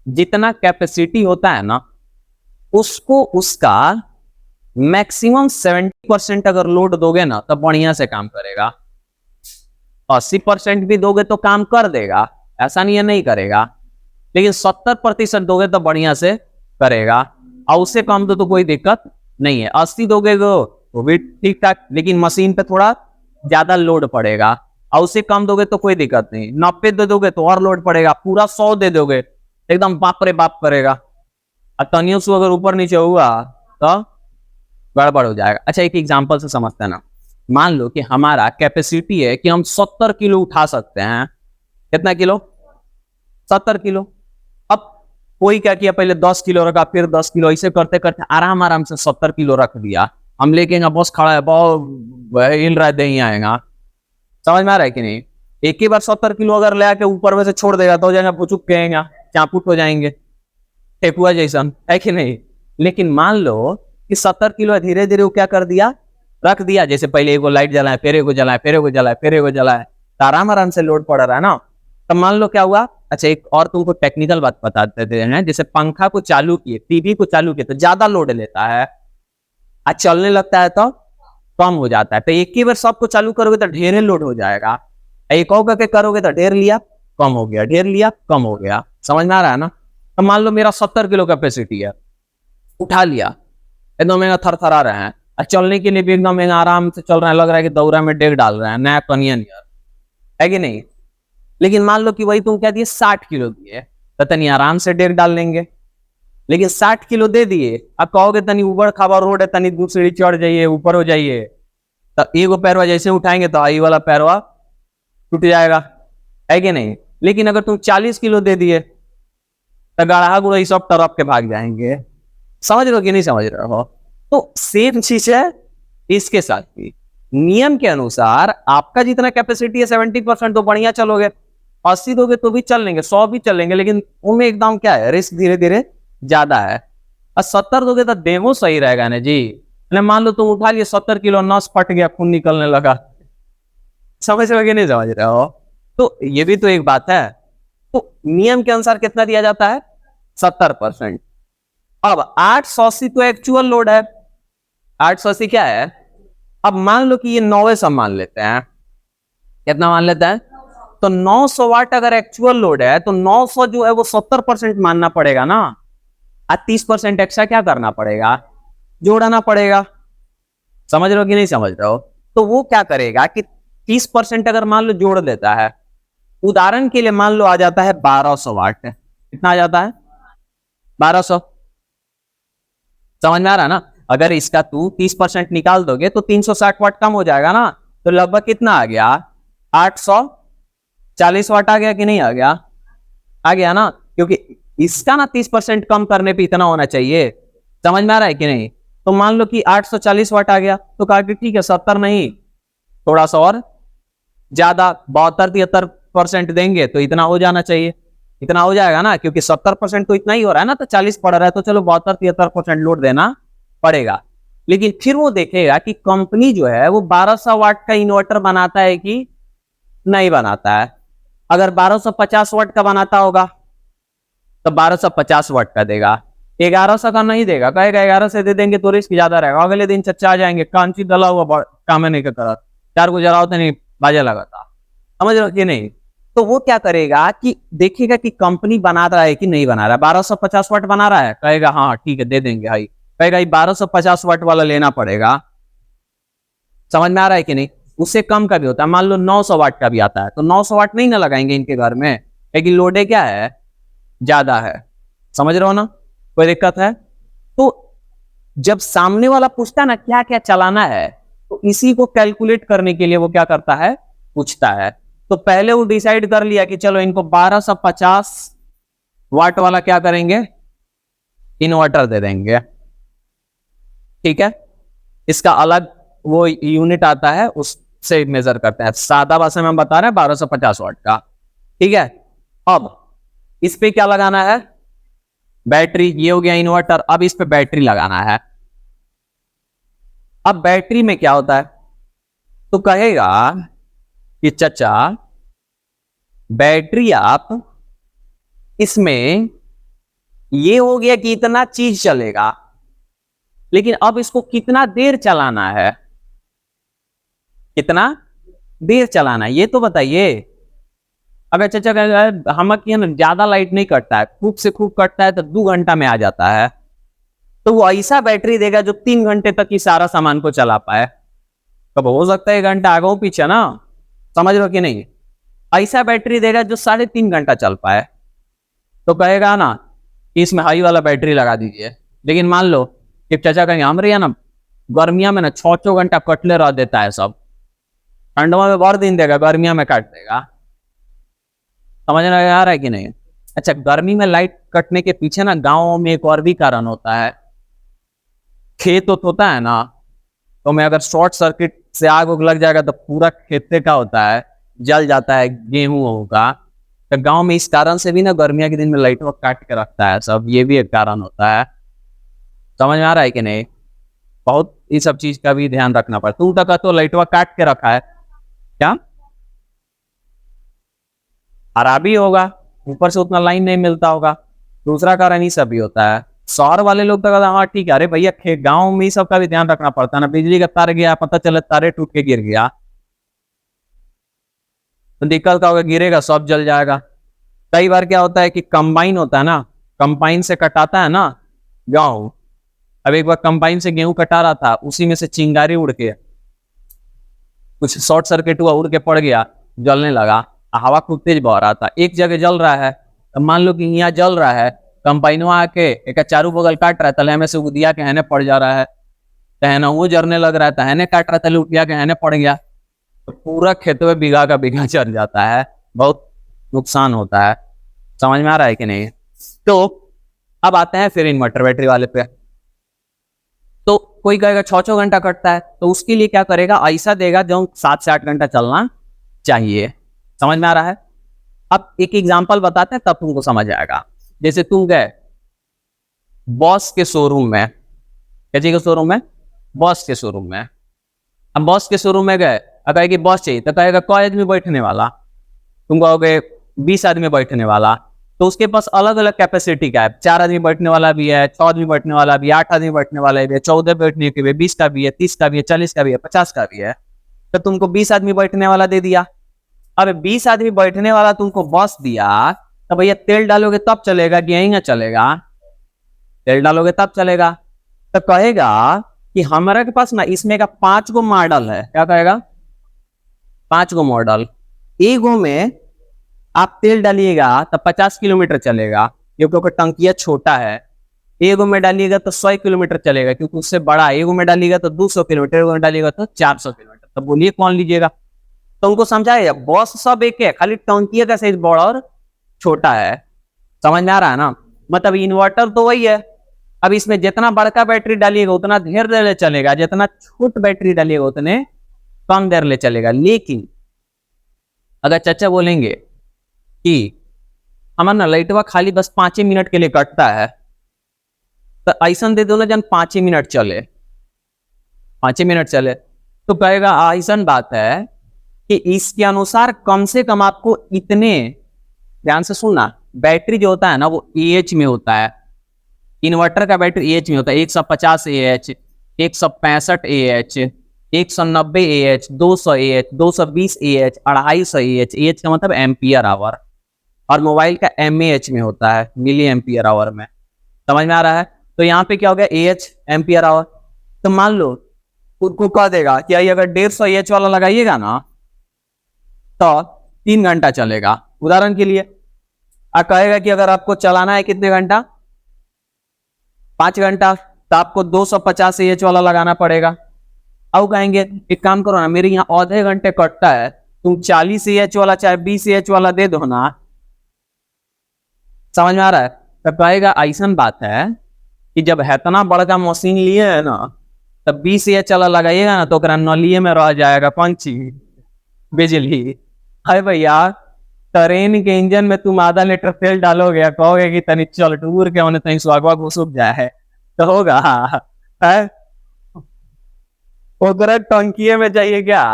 जितना कैपेसिटी होता है ना उसको उसका मैक्सिमम 70% अगर लोड दोगे ना तब बढ़िया से काम करेगा। 80% भी दोगे तो काम कर देगा, ऐसा नहीं है नहीं करेगा, लेकिन 70% दोगे तो बढ़िया से करेगा। और उससे कम तो कोई दिक्कत नहीं है। 80 दोगे तो भी ठीक ठाक, लेकिन मशीन पे थोड़ा ज्यादा लोड पड़ेगा। और उससे कम दोगे तो कोई दिक्कत नहीं। 90 दे दोगे तो और लोड पड़ेगा। पूरा 100 दे दोगे एकदम बाप रे बाप करेगा। और तनियों से अगर ऊपर नीचे हुआ तो गड़बड़ हो जाएगा। अच्छा एक एग्जांपल से समझते हैं ना। मान लो कि हमारा कैपेसिटी है कि हम 70 किलो उठा सकते हैं। कितना किलो 70 किलो। अब कोई क्या किया पहले 10 किलो रखा, फिर 10 किलो, ऐसे करते करते आराम आराम से 70 किलो रख दिया। हम लेके बॉस खड़ा है बहुत हिल रहा है नहीं आएगा। समझ में आ रहा है कि नहीं। एक ही बार 70 किलो अगर ले आके ऊपर में से छोड़ देगा तो हो जाएगा पुचुक कहेगा, चापुट हो जाएंगे ठेकुआ जैसा, है कि नहीं। लेकिन मान लो कि 70 किलो धीरे धीरे वो क्या कर दिया रख दिया। जैसे पहले एगो लाइट जलाए, फिर एगो जलाए, फिर एगो जलाए, फिर एगो जलाए, तो आराम आराम से लोड पड़ रहा है ना। तो मान लो क्या हुआ। अच्छा एक और तुमको टेक्निकल बात बता देते हैं। जैसे पंखा को चालू किए, टीवी को चालू किए तो ज्यादा लोड लेता है, आज चलने लगता है तो कम हो जाता है। तो एक ही बार सबको चालू करोगे तो ढेर लोड हो जाएगा। एक और करके करोगे तो ढेर लिया कम हो गया, ढेर लिया कम हो गया। समझ में आ रहा है ना। तो मान लो मेरा 70 किलो कैपेसिटी है, उठा लिया, एकदम मेरा थर थरा रहे हैं, और चलने के लिए भी एकदम आराम से चल रहे हैं, लग रहा है कि दौरा में डेग डाल रहे हैं नया कनियन यार, है कि नहीं। लेकिन मान लो कि वही तुम क्या दिए 60 किलो दिए तो तनी आराम से डेग डाल लेंगे। लेकिन 60 किलो दे दिए, अब कहोगे तनी ऊबड़ खाबड़ रोड है, तनी दूसरी चढ़ जाइए ऊपर हो जाइए, तो एगो पैरवा जैसे उठाएंगे तो आई वाला पैरवा टूट जाएगा, है कि नहीं। लेकिन अगर तुम 40 किलो दे दिए तो गढ़ा गुड़ा सब तरफ के भाग जाएंगे। समझ रहे हो कि नहीं समझ रहे हो। तो सेम चीज है इसके साथ भी। नियम के अनुसार आपका जितना कैपेसिटी है 70% तो बढ़िया चलोगे, 80 दोगे तो भी चल लेंगे, 100 भी चल लेंगे, लेकिन उनमें एकदम क्या है रिस्क धीरे धीरे ज्यादा है। और 70 दोगे तो डेमो सही रहेगा ना जी। मान लो तुम उठा लिए 70 किलो, नस फट गया, खून निकलने लगा। समझ रहे हो कि नहीं समझ रहे हो। तो ये भी तो एक बात है। तो नियम के अनुसार कितना दिया जाता है 70%। अब 880 तो एक्चुअल लोड है। 880 क्या है। अब मान लो कि ये 9 सब मान लेते हैं, कितना मान लेते हैं तो 900 वाट अगर एक्चुअल लोड है तो 900 जो है वो 70% मानना पड़ेगा ना। 30% एक्स्ट्रा क्या करना पड़ेगा जोड़ना पड़ेगा। समझ रहे हो कि नहीं समझ रहे हो। तो वो क्या करेगा कि 30% अगर मान लो जोड़ देता है, उदाहरण के लिए मान लो आ जाता है 1200 वाट। कितना आ जाता है 1200। समझ में आ रहा है ना। अगर इसका तू 30% निकाल दोगे तो 360 वाट कम हो जाएगा ना। तो लगभग कितना आ गया 840 वाट आ गया कि नहीं आ गया, आ गया ना। क्योंकि इसका ना 30% कम करने पे इतना होना चाहिए। समझ में आ रहा है कि नहीं। तो मान लो कि 840 वाट आ गया तो कहा कि ठीक है 70 नहीं, थोड़ा सा और ज्यादा 72-73% देंगे तो इतना हो जाना चाहिए। इतना हो जाएगा ना, क्योंकि 70% तो इतना ही हो रहा है ना, तो 40 पड़ रहा है तो चलो 72-73% लोड देना पड़ेगा। लेकिन फिर वो देखेगा कि कंपनी जो है वो 1200 वाट का इन्वर्टर बनाता है कि नहीं बनाता है। अगर 1250 वाट का बनाता होगा तो 1250 वाट का देगा, 1100 का नहीं देगा। कहेगा 1100 से दे देंगे तो रिस्क ज्यादा रहेगा, अगले दिन चच्चा आ जाएंगे कांची डला हुआ काम नहीं कर, 4 को जलाओ तो नहीं बाजा लगाता। समझ रहे हो कि नहीं। तो वो क्या करेगा कि देखेगा कि कंपनी बना रहा है कि नहीं बना रहा है। 1250 वाट बना रहा है, कहेगा हाँ ठीक है दे देंगे भाई, कहेगा 1250 वाट वाला लेना पड़ेगा। समझ में आ रहा है कि नहीं। उससे कम का भी होता है, मान लो 900 वाट का भी आता है तो 900 वाट नहीं ना लगाएंगे इनके घर में, लेकिन लोडे क्या है ज्यादा है। समझ रहे हो ना, कोई दिक्कत है। तो जब सामने वाला पूछता है ना क्या क्या चलाना है, तो इसी को कैलकुलेट करने के लिए वो क्या करता है, पूछता है। तो पहले वो डिसाइड कर लिया कि चलो इनको 1250 वाट वाला क्या करेंगे, इन्वर्टर दे देंगे, ठीक है। इसका अलग वो यूनिट आता है, उससे मेजर करते हैं। सादा भाषा में हम बता रहे हैं 1250 वाट का, ठीक है। अब इस पे क्या लगाना है, बैटरी। ये हो गया इन्वर्टर। अब इस पे बैटरी लगाना है। अब बैटरी में क्या होता है, तो कहेगा कि चचा बैटरी आप इसमें, ये हो गया कि इतना चीज चलेगा, लेकिन अब इसको कितना देर चलाना है, कितना देर चलाना है ये तो बताइए। अब चचा कहेगा हम ज्यादा लाइट नहीं कटता है, खूब से खूब कटता है तो 2 घंटा में आ जाता है, तो वो ऐसा बैटरी देगा जो 3 घंटे तक ही सारा सामान को चला पाए। कब हो सकता है 1 घंटा आगे पीछे ना, समझ लो कि नहीं। ऐसा बैटरी देगा जो 3.5 घंटा चल पाए। तो कहेगा ना कि इसमें हाई वाला बैटरी लगा दीजिए। लेकिन मान लो कि चाचा कहेंगे हमारे यहाँ ना गर्मिया में ना 6-6 घंटा कटले रह देता है सब, ठंडवा में भर दिन देगा, गर्मिया में काट देगा। समझ में आ रहा है कि नहीं। अच्छा, गर्मी में लाइट कटने के पीछे ना गाँव में एक और भी कारण होता है। खेत होता है ना, तो में अगर शॉर्ट सर्किट से आग उग लग जाएगा तो पूरा खेते का होता है, जल जाता है गेहूं होगा। तो गांव में इस कारण से भी ना गर्मियों के दिन में लाइट काट के रखता है सब, ये भी एक कारण होता है। समझ में आ रहा है कि नहीं। बहुत इस सब चीज का भी ध्यान रखना पड़ता है। तू तक तो लाइट काट के रखा है क्या, खराबी होगा, ऊपर से उतना लाइन नहीं मिलता होगा। दूसरा कारण ही सब भी होता है। शहर वाले लोग तो कहते हाँ ठीक है, अरे भैया गांव में ही सबका भी ध्यान रखना पड़ता है ना। बिजली का तार गया, पता चले तारे टूट के गिर गया तो दिक्कत का होगा, गिरेगा सब जल जाएगा। कई बार क्या होता है कि कंबाइन होता है ना, कंबाइन से कटाता है ना गेहूं। अब एक बार कंबाइन से गेहूं कटा रहा था, उसी में से चिंगारी उड़ के कुछ शॉर्ट सर्किट हुआ, उड़ के पड़ गया, जलने लगा। हवा खूब तेज बह रहा था, एक जगह जल रहा है। तो मान लो कि यहाँ जल रहा है, कंबाइनवा आके एक चारू बगल काट रहा है, तले में से उदिया के हने पड़ जा रहा है, तहना वो जरने लग रहा है, तहने काट रहा था, लुटिया के हने पड़ गया, तो पूरा खेत में बीघा का बीघा चल जाता है, बहुत नुकसान होता है। समझ में आ रहा है कि नहीं। तो अब आते हैं फिर इन्वर्टर बैटरी वाले पे। तो कोई कहेगा 6-6 घंटा कटता है, तो उसके लिए क्या करेगा, ऐसा देगा जो 7 से 8 घंटा चलना चाहिए। समझ में आ रहा है। अब एक एग्जांपल बताते हैं, तब तुमको समझ आएगा। जैसे तुम गए बॉस के शोरूम में, कैसे के शोरूम में, बॉस के शोरूम में। अब बॉस के शोरूम में गए, अगर कि बॉस चाहिए, तो कहेगा कोई आदमी बैठने वाला, तुम कहोगे 20 आदमी बैठने वाला। तो उसके पास अलग अलग कैपेसिटी का है, 4 आदमी बैठने वाला भी है, 6 आदमी बैठने वाला भी, 8 आदमी बैठने वाला भी है, 14 बैठने के भी, 20 का भी है, 30 का भी है, 40 का भी है, 50 का भी है। तो तुमको 20 आदमी बैठने वाला दे दिया। अब 20 आदमी बैठने वाला तुमको बॉस दिया, तो भैया तेल डालोगे तब चलेगा कि यहीं चलेगा, तेल डालोगे तब चलेगा। तो कहेगा कि हमारे के पास ना इसमें का 5 गो मॉडल है। क्या कहेगा, 5 गो मॉडल। एक गो में आप तेल डालिएगा तो 50 किलोमीटर चलेगा, क्योंकि टंकिया छोटा है। एगो में डालिएगा तो 100 किलोमीटर चलेगा, क्योंकि उससे बड़ा। एगो में डालिएगा तो 200 किलोमीटर, एगो में डालिएगा तो 400 किलोमीटर। तो बोलिए कौन लीजिएगा। तो उनको समझाया बॉस सब एक है, खाली टंकिया का साइज बड़ा और छोटा है। समझ में आ रहा है ना। मतलब इन्वर्टर तो वही है। अब इसमें जितना बड़का बैटरी डालिएगा उतना देर ले चलेगा, जितना छोट बैटरी डालिएगा उतने कम देर ले चलेगा। लेकिन अगर चाचा बोलेंगे कि हमारा ना लाइटवा खाली बस 5 मिनट के लिए कटता है, तो ऐसा दे दो ना जन 5 मिनट चले, 5 मिनट चले। तो कहेगा ऐसा बात है कि इसके अनुसार कम से कम आपको इतने, ध्यान से सुनना, बैटरी जो होता है ना वो AH में होता है। इन्वर्टर का बैटरी AH में होता है। 150 AH, 165 AH, 190 AH, 200 AH, 220 AH, 250 AH। AH का मतलब एम्पियर आवर, और मोबाइल का mAh में होता है, मिली एम्पियर आवर में। समझ में आ रहा है। तो यहाँ पे क्या हो गया, AH एम्पियर आवर। तो मान लो उनको कह देगा कि अगर 150 AH वाला लगाइएगा ना तो 3 घंटा चलेगा, उदाहरण के लिए। कहेगा कि अगर आपको चलाना है कितने घंटा, 5 घंटा, तो आपको 250 AH वाला लगाना पड़ेगा। अब कहेंगे एक काम करो ना, मेरे यहाँ आधे घंटे कटता है, तुम 40 AH वाला चाहे 20 AH वाला दे दो ना। समझ में आ रहा है? तो कहेगा ऐसा बात है कि जब इतना बड़का मशीन लिए है ना, तब 20 AH वाला लगाइएगा ना, तो नलिये में रह जाएगा कौन चीज, बिजली। अरे भैया, ट्रेन के इंजन में तुम आधा लीटर तेल डालोगे, कहोगे कि तनी चल टूर के होने तनी स्वागवा घुसुक जाए, तो होगा है? टंकी में चाहिए क्या,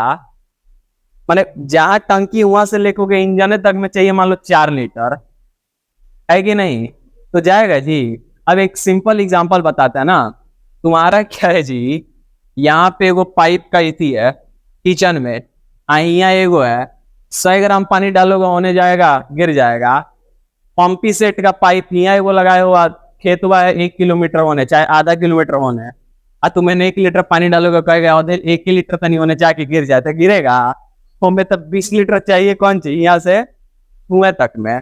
माने जहां टंकी वहां से लेके इंजन तक में चाहिए मान लो 4 लीटर, है कि नहीं? तो जाएगा जी। अब एक सिंपल एग्जांपल बताते हैं ना, तुम्हारा क्या है जी, यहाँ पे एगो पाइप का इथी है किचन में, यहाँ एगो है, 100 ग्राम पानी डालोगे होने जाएगा, गिर जाएगा। पंपी सेट का पाइप यहाँ एगो लगाए हुआ, खेतवा है 1 किलोमीटर होने चाहे आधा किलोमीटर होने, तुम्हें 1 लीटर पानी डालोगे, कहेगा 1 ही लीटर तो नहीं होने चाहिए, गिर जाए तो गिरेगा। हमें तब 20 लीटर चाहिए कौन चाहिए, यहाँ से कुएं तक में।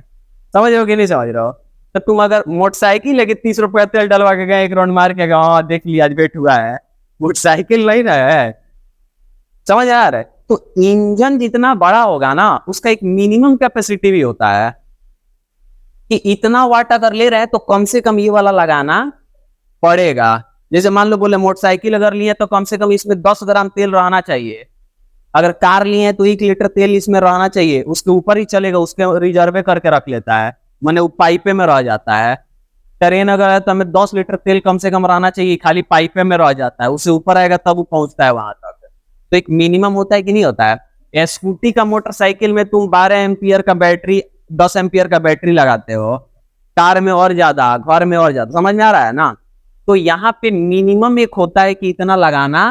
समझ रहे हो कि नहीं समझ रहे हो? तो तुम अगर मोटरसाइकिल लेके 30 रुपया तेल डलवा के गए, एक राउंड मार के गए, देख लिया आज वेट हुआ है, मोटरसाइकिल नहीं ना है। समझ आ रहा है? तो इंजन जितना बड़ा होगा ना, उसका एक मिनिमम कैपेसिटी भी होता है कि इतना वाट अगर ले रहे हैं तो कम से कम ये वाला लगाना पड़ेगा। जैसे मान लो बोले मोटरसाइकिल अगर लिए तो कम से कम इसमें 10 ग्राम तेल रहना चाहिए, अगर कार लिए हैं तो 1 लीटर तेल इसमें रहना चाहिए, उसके ऊपर ही चलेगा, उसके रिजर्व करके रख लेता है, माने वो पाइपे में रह जाता है। ट्रेन अगर है तो हमें 10 लीटर तेल कम से कम रहना चाहिए, खाली पाइपे में रह जाता है, उससे ऊपर आएगा तब वो पहुंचता है वहां तक। तो एक मिनिमम होता है कि नहीं होता है? स्कूटी का मोटरसाइकिल में तुम 12 एम्पियर का बैटरी, 10 एम्पियर का बैटरी लगाते हो, कार में और ज्यादा, घर में और ज्यादा। समझ में आ रहा है ना? तो यहाँ पे मिनिमम एक होता है कि इतना लगाना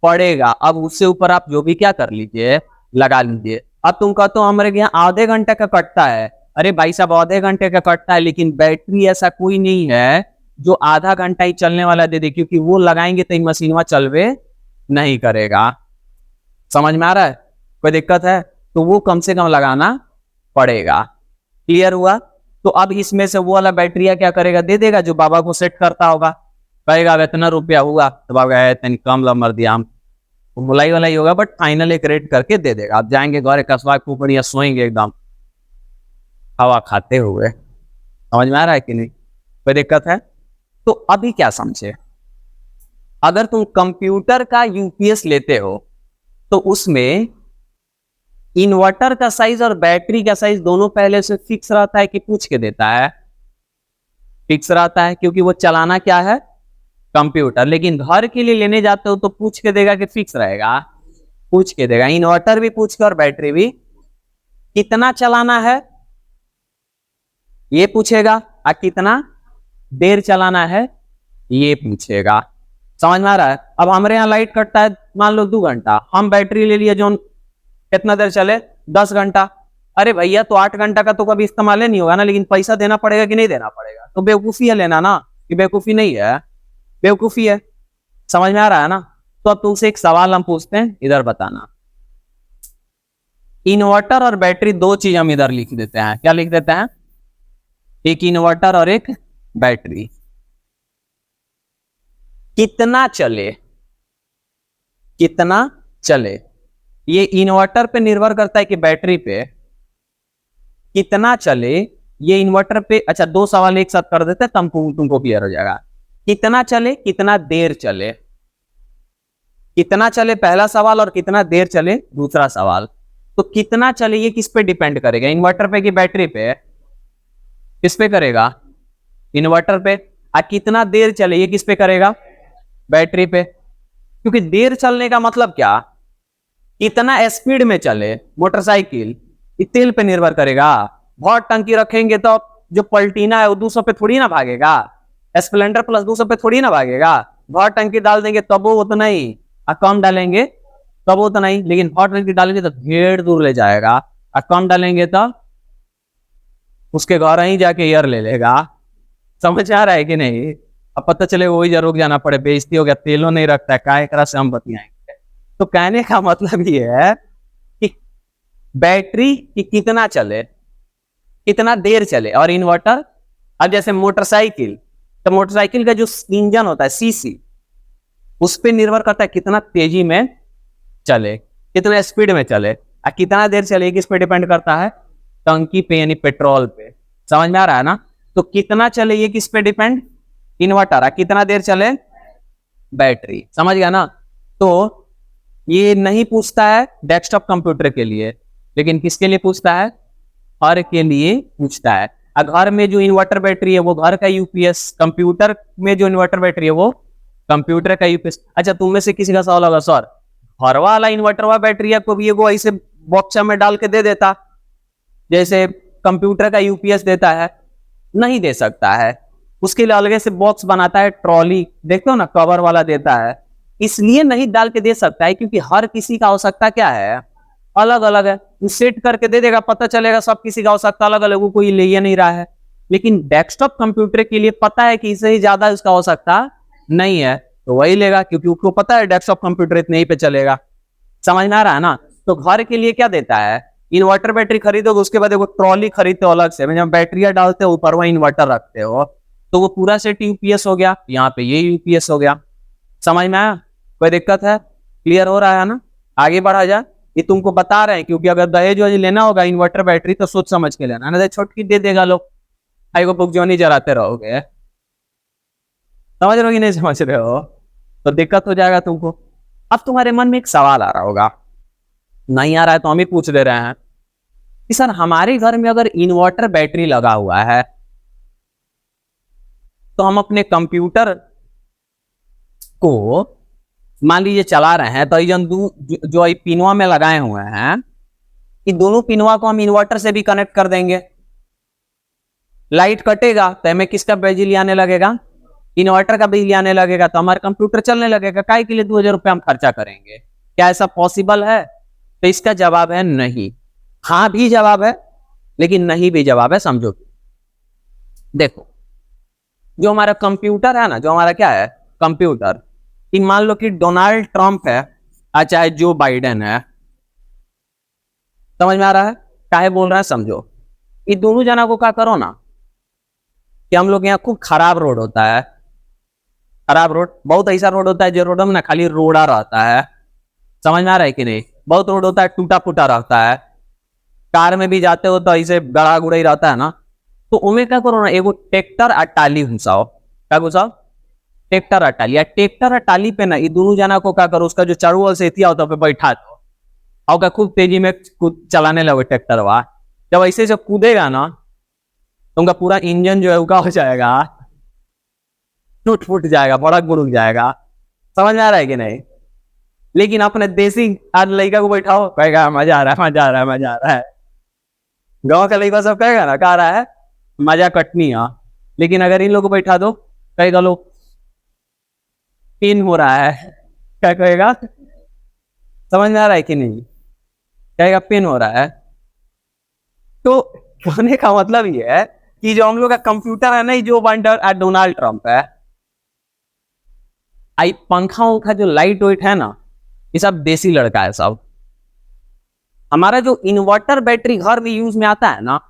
पड़ेगा। अब उससे ऊपर आप जो भी क्या कर लीजिए, लगा लीजिए। अब तुम कहते हो हमारे यहाँ आधे घंटे का कटता है, अरे भाई साहब आधे घंटे का कटता है, लेकिन बैटरी ऐसा कोई नहीं है जो आधा घंटा ही चलने वाला दे दे, क्योंकि वो लगाएंगे तो मशीनवा चलवे नहीं करेगा। समझ में आ रहा है? कोई दिक्कत है? तो वो कम से कम लगाना पड़ेगा। क्लियर हुआ? तो अब इसमें से वो वाला बैटरिया क्या करेगा, दे देगा जो बाबा को सेट करता होगा, कहेगा अब इतना रुपया हुआ, तो बाबा इतनी कम लमर दिया, हम बुलाई वाला ही होगा, बट फाइनल एक रेट करके दे देगा। आप जाएंगे घर कसवा कुपड़िया सोएंगे एकदम हवा खाते हुए। समझ में आ रहा है कि नहीं? कोई दिक्कत है? तो अभी क्या समझे, अगर तुम कंप्यूटर का यूपीएस लेते हो तो उसमें इन्वर्टर का साइज और बैटरी का साइज दोनों पहले से फिक्स रहता है कि पूछ के देता है? फिक्स रहता है, क्योंकि वो चलाना क्या है, कंप्यूटर। लेकिन घर के लिए लेने जाते हो तो पूछ के देगा कि फिक्स रहेगा? पूछ के देगा। इन्वर्टर भी पूछ के और बैटरी भी। कितना चलाना है ये पूछेगा, और कितना देर चलाना है ये पूछेगा। समझ में आ रहा है? अब हमारे यहाँ लाइट कटता है मान लो 2 घंटा, हम बैटरी ले लिए जो कितना देर चले, 10 घंटा। अरे भैया तो 8 घंटा का तो कभी इस्तेमाल नहीं होगा ना, लेकिन पैसा देना पड़ेगा कि नहीं देना पड़ेगा? तो बेवकूफी है लेना ना, कि बेवकूफी नहीं है, बेवकूफी है। समझ में आ रहा है ना? तो अब तुमसे एक सवाल हम पूछते हैं, इधर बताना। इन्वर्टर और बैटरी दो चीज हम इधर लिख देते हैं, क्या लिख देते हैं? एक इन्वर्टर और एक बैटरी। कितना चले, कितना चले, ये इन्वर्टर पे निर्भर करता है कि बैटरी पे? कितना चले ये इन्वर्टर पे। अच्छा 2 सवाल एक साथ कर देते हैं, तुमको क्लियर हो जाएगा। कितना चले, कितना देर चले। कितना चले पहला सवाल, और कितना देर चले दूसरा सवाल। तो कितना चले ये किस पे डिपेंड करेगा, इन्वर्टर पे कि बैटरी पे? किस पे करेगा? इन्वर्टर पे। और कितना देर चले ये किस पे करेगा? बैटरी पे। क्योंकि देर चलने का मतलब क्या, इतना स्पीड में चले मोटरसाइकिल, तेल पे निर्भर करेगा। बहुत टंकी रखेंगे तो जो पलटीना है वो 200 पे थोड़ी ना भागेगा, स्प्लेंडर प्लस 200 पे थोड़ी ना भागेगा। बहुत टंकी डाल देंगे तब वो उतना ही, और कम डालेंगे तब वो उतना ही। लेकिन बहुत टंकी डालेंगे तो ढेर दूर ले जाएगा, और कम डालेंगे तो उसके घर ही जाके एयर ले लेगा। समझ आ रहा है कि नहीं? अब पता चले वही रुक जाना पड़े, बेइज्जती हो गया, तेलों नहीं रखता है, काय करा से हम बतियाएंगे। तो कहने का मतलब ये है कि बैटरी की कितना चले, कितना देर चले, और इन्वर्टर। अब जैसे मोटरसाइकिल, तो मोटरसाइकिल का जो इंजन होता है सीसी, उस पर निर्भर करता है कितना तेजी में चले, कितना स्पीड में चले, और कितना देर चले, किस पे डिपेंड करता है, टंकी पे यानी पेट्रोल पे। समझ में आ रहा है ना? तो कितना चले ये किस पे डिपेंड, इन्वर्टर, कितना देर चले बैटरी। समझ गया ना? तो ये नहीं पूछता है डेस्कटॉप कंप्यूटर के लिए, लेकिन किसके लिए पूछता है, घर के लिए पूछता है। घर में जो इन्वर्टर बैटरी है वो घर का यूपीएस, कंप्यूटर में जो इन्वर्टर बैटरी है वो कंप्यूटर का यूपीएस। अच्छा, तुम में से किसी का सवाल होगा, सर घर वाला इन्वर्टर वाला बैटरी आपको भी वो ऐसे बॉक्सा में डाल के दे देता जैसे कंप्यूटर का यूपीएस देता है? नहीं दे सकता है, उसके लिए अलग से बॉक्स बनाता है, ट्रॉली देखते हो ना, कवर वाला देता है। इसलिए नहीं डाल के दे सकता है क्योंकि हर किसी का आवश्यकता क्या है, अलग अलग है। सेट करके दे देगा, पता चलेगा सब किसी का आवश्यकता अलग अलग, वो कोई ले नहीं रहा है। लेकिन डेस्कटॉप कंप्यूटर के लिए पता है कि इससे ही ज्यादा उसका आवश्यकता नहीं है, तो वही लेगा क्योंकि उसको पता है डेस्कटॉप कंप्यूटर इतने ही पे चलेगा। समझ में आ रहा है ना? तो घर के लिए क्या देता है, इन्वर्टर बैटरी खरीदोगे, उसके बाद ट्रॉली खरीदते हो अलग से, जब बैटरियां डालते हो ऊपर, वह इन्वर्टर रखते हो, तो वो पूरा सेट यूपीएस हो गया। यहाँ पे ये यूपीएस हो गया। समझ में आया? कोई दिक्कत है? क्लियर हो रहा है ना? आगे बढ़ा जाए। ये तुमको बता रहे हैं क्योंकि अगर दहेज वहेज लेना होगा इन्वर्टर बैटरी तो सोच समझ के लेना, ना छोटकी दे देगा लोग, आएगो बुक जो नहीं जलाते रहोगे। समझ रहे हो कि नहीं समझ रहे हो? तो दिक्कत हो जाएगा तुमको। अब तुम्हारे मन में एक सवाल आ रहा होगा, नहीं आ रहा है तो हम ही पूछ दे रहे हैं कि सर हमारे घर में अगर इन्वर्टर बैटरी लगा हुआ है तो हम अपने कंप्यूटर को मान लीजिए चला रहे हैं, तो ये जो पिनवा में लगाए हुए हैं, इन दोनों पिनवा को हम इन्वर्टर से भी कनेक्ट कर देंगे। लाइट कटेगा तो हमें किसका बिजली आने लगेगा, इन्वर्टर का बिजली आने लगेगा, तो हमारा कंप्यूटर चलने लगेगा। काय के लिए 2000 रुपये हम खर्चा करेंगे? क्या ऐसा पॉसिबल है? तो इसका जवाब है नहीं। हाँ भी जवाब है, लेकिन नहीं भी जवाब है। समझो, देखो जो हमारा कंप्यूटर है ना, जो हमारा क्या है कंप्यूटर, कि मान लो कि डोनाल्ड ट्रंप है या चाहे जो बाइडेन है, समझ में आ रहा है काहे बोल रहा है? समझो, ये दोनों जना को क्या करो ना, कि हम लोग यहाँ खूब खराब रोड होता है, खराब रोड, बहुत ऐसा रोड होता है जो रोड में ना खाली रोड़ा रहता है। समझ में आ रहा है कि नहीं? बहुत रोड होता है टूटा फूटा रहता है, कार में भी जाते हो तो ऐसे गड़ा गुड़ा ही रहता है ना। तो उमें क्या करो ना, एगो ट्रैक्टर और टाली घुसाओ। क्या घुसाओ? ट्रैक्टर और टाली। या ट्रैक्टर और टाली पे ना ये दोनों जना को क्या करो, उसका जो चारों ओर से एथिया होता है पे बैठा दो, और क्या खूब तेजी में चलाने लगे ट्रैक्टर वहा। जब ऐसे से कूदेगा ना तो उनका पूरा इंजन जो है उनका हो जाएगा, टूट फूट जाएगा, बड़क बुड़क जाएगा। समझ में आ रहा है कि नहीं? लेकिन अपने देसी आज लड़का को बैठाओ, कहेगा मजा आ रहा है, मजा आ रहा है, मजा आ रहा है। गांव का लड़का सब कहेगा ना, कह रहा है मजा कटनी है। लेकिन अगर इन लोगों को बैठा दो, कहेगा लोग पिन हो रहा है। क्या कहेगा? समझ में आ रहा है कि नहीं? कहेगा पिन हो रहा है। तो कहने का मतलब ये है कि जो हम लोग का कंप्यूटर है ना, जो बंडर डोनाल्ड ट्रंप है, आई पंखा उखा जो लाइट वाइट है ना, ये सब देसी लड़का है सब। हमारा जो इन्वर्टर बैटरी घर में यूज में आता है ना,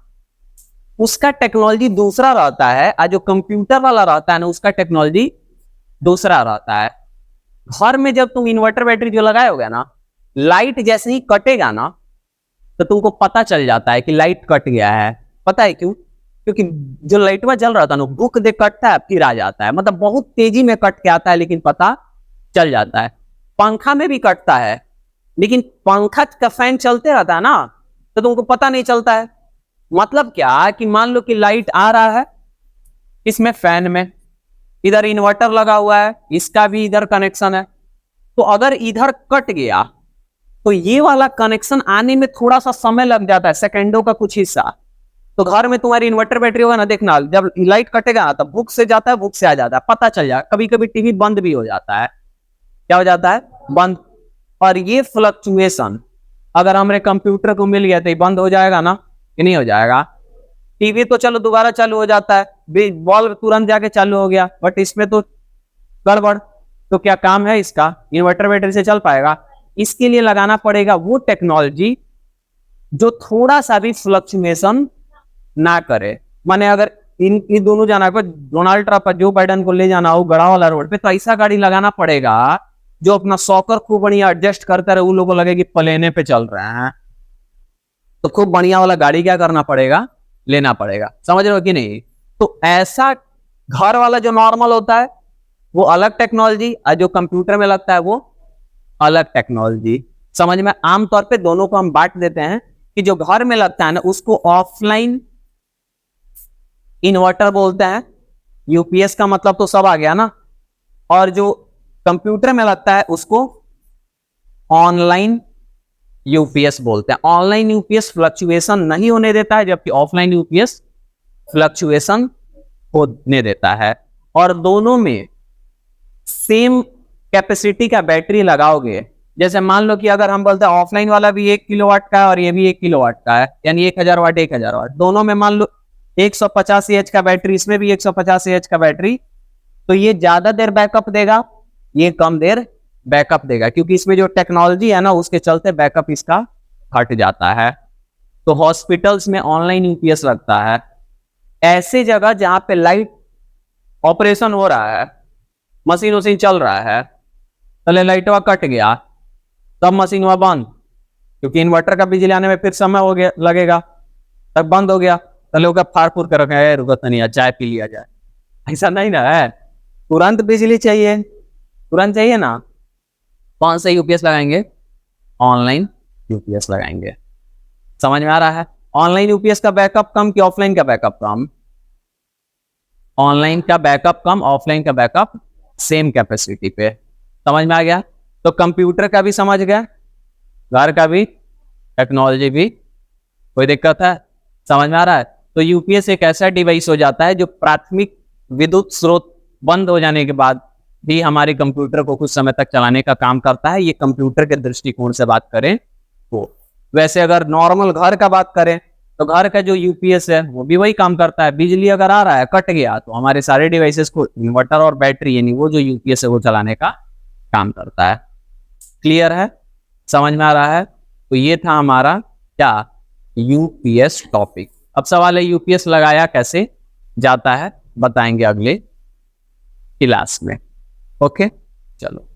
उसका टेक्नोलॉजी दूसरा रहता है, और जो कंप्यूटर वाला रहता है ना, उसका टेक्नोलॉजी दूसरा रहता है। घर में जब तुम इन्वर्टर बैटरी जो लगाए होगा ना, लाइट जैसे ही कटेगा ना तो तुमको पता चल जाता है कि लाइट कट गया है। पता है क्यों? क्योंकि जो लाइट में जल रहा था ना, भूख दे कटता है फिर आ जाता है, मतलब बहुत तेजी में कट के आता है, लेकिन पता चल जाता है। पंखा में भी कटता है, लेकिन पंखा का फैन चलते रहता है ना, तो तुमको पता नहीं चलता है। मतलब क्या कि मान लो कि लाइट आ रहा है इसमें, फैन में, इधर इन्वर्टर लगा हुआ है, इसका भी इधर कनेक्शन है, तो अगर इधर कट गया तो ये वाला कनेक्शन आने में थोड़ा सा समय लग जाता है, सेकंडों का कुछ हिस्सा। तो घर में तुम्हारी इन्वर्टर बैटरी होगा ना, देखना जब लाइट कटेगा ना, तब भूख से जाता है, भूख से आ जाता है, पता चल जाए। कभी कभी टीवी बंद भी हो जाता है। क्या हो जाता है? बंद। और ये फ्लक्चुएशन अगर हमारे कंप्यूटर को मिल गया तो ये बंद हो जाएगा ना, कि नहीं हो जाएगा? टीवी तो चलो दोबारा चालू हो जाता है, बल्ब तुरंत जाके चालू हो गया, बट इसमें तो गड़बड़। तो क्या काम है इसका? इन्वर्टर बैटरी से चल पाएगा? इसके लिए लगाना पड़ेगा वो टेक्नोलॉजी जो थोड़ा सा भी फ्लक्चुएशन ना करे। माने अगर इन दोनों जाना को डोनाल्ड ट्रंप और जो बाइडन को ले जाना हो गड़ा वाला रोड पे, तो ऐसा गाड़ी लगाना पड़ेगा जो अपना सॉकर खूब बढ़िया एडजस्ट करते रहे, उन लोगों को लगे कि प्लेने पे चल रहे हैं। तो खूब बढ़िया वाला गाड़ी क्या करना पड़ेगा, लेना पड़ेगा। समझ रहे हो कि नहीं? तो ऐसा घर वाला जो नॉर्मल होता है वो अलग टेक्नोलॉजी, और जो कंप्यूटर में लगता है वो अलग टेक्नोलॉजी। समझ में? आमतौर पे दोनों को हम बांट देते हैं कि जो घर में लगता है ना उसको ऑफलाइन इन्वर्टर बोलते हैं, यूपीएस का मतलब तो सब आ गया ना। और जो कंप्यूटर में लगता है उसको ऑनलाइन यूपीएस बोलते हैं। ऑनलाइन यूपीएस फ्लक्चुएशन नहीं होने देता है, जबकि ऑफलाइन यूपीएस फ्लक्चुएशन होने देता है। और दोनों में सेम कैपेसिटी का बैटरी लगाओगे। जैसे मान लो कि अगर हम बोलते हैं ऑफलाइन वाला भी 1 किलोवाट का है और ये भी 1 किलोवाट का है, यानी 1000 वाट 1000 वाट, दोनों में मान लो 150 एच का बैटरी, इसमें भी 150 एच का बैटरी, तो ये ज्यादा देर बैकअप देगा, ये कम देर बैकअप देगा, क्योंकि इसमें जो टेक्नोलॉजी है ना उसके चलते बैकअप इसका हट जाता है। तो हॉस्पिटल्स में ऑनलाइन यूपीएस लगता है। ऐसे जगह जहां पे लाइट ऑपरेशन हो रहा है, मशीन वशीन चल रहा है, पहले लाइटवा कट गया तब मशीन हुआ बंद, क्योंकि इन्वर्टर का बिजली आने में फिर समय हो गया लगेगा, तब बंद हो गया, तो लोग फाड़ फूर कर रखे रुकत नहीं है, चाय पी लिया जाए। ऐसा नहीं ना है, तुरंत बिजली चाहिए, तुरंत चाहिए ना। कौन सा यूपीएस लगाएंगे? ऑनलाइन यूपीएस लगाएंगे। समझ में आ रहा है? ऑनलाइन यूपीएस का बैकअप कम कि ऑफलाइन का बैकअप कम? ऑनलाइन का बैकअप कम, ऑफलाइन का बैकअप सेम कैपेसिटी पे। समझ में आ गया? तो कंप्यूटर का भी समझ गया, घर का भी, टेक्नोलॉजी भी। कोई दिक्कत है? समझ में आ रहा है? तो यूपीएस एक ऐसा डिवाइस हो जाता है जो प्राथमिक विद्युत स्रोत बंद हो जाने के बाद भी हमारे कंप्यूटर को कुछ समय तक चलाने का काम करता है। ये कंप्यूटर के दृष्टिकोण से बात करें तो। वैसे अगर नॉर्मल घर का बात करें तो घर का जो यूपीएस है वो भी वही काम करता है। बिजली अगर आ रहा है, कट गया, तो हमारे सारे डिवाइसेस को इन्वर्टर और बैटरी, यानी वो जो यूपीएस है वो चलाने का काम करता है। क्लियर है? समझ में आ रहा है? तो ये था हमारा क्या, यूपीएस टॉपिक। अब सवाल है यूपीएस लगाया कैसे जाता है, बताएंगे अगले क्लास में। ओके, चलो।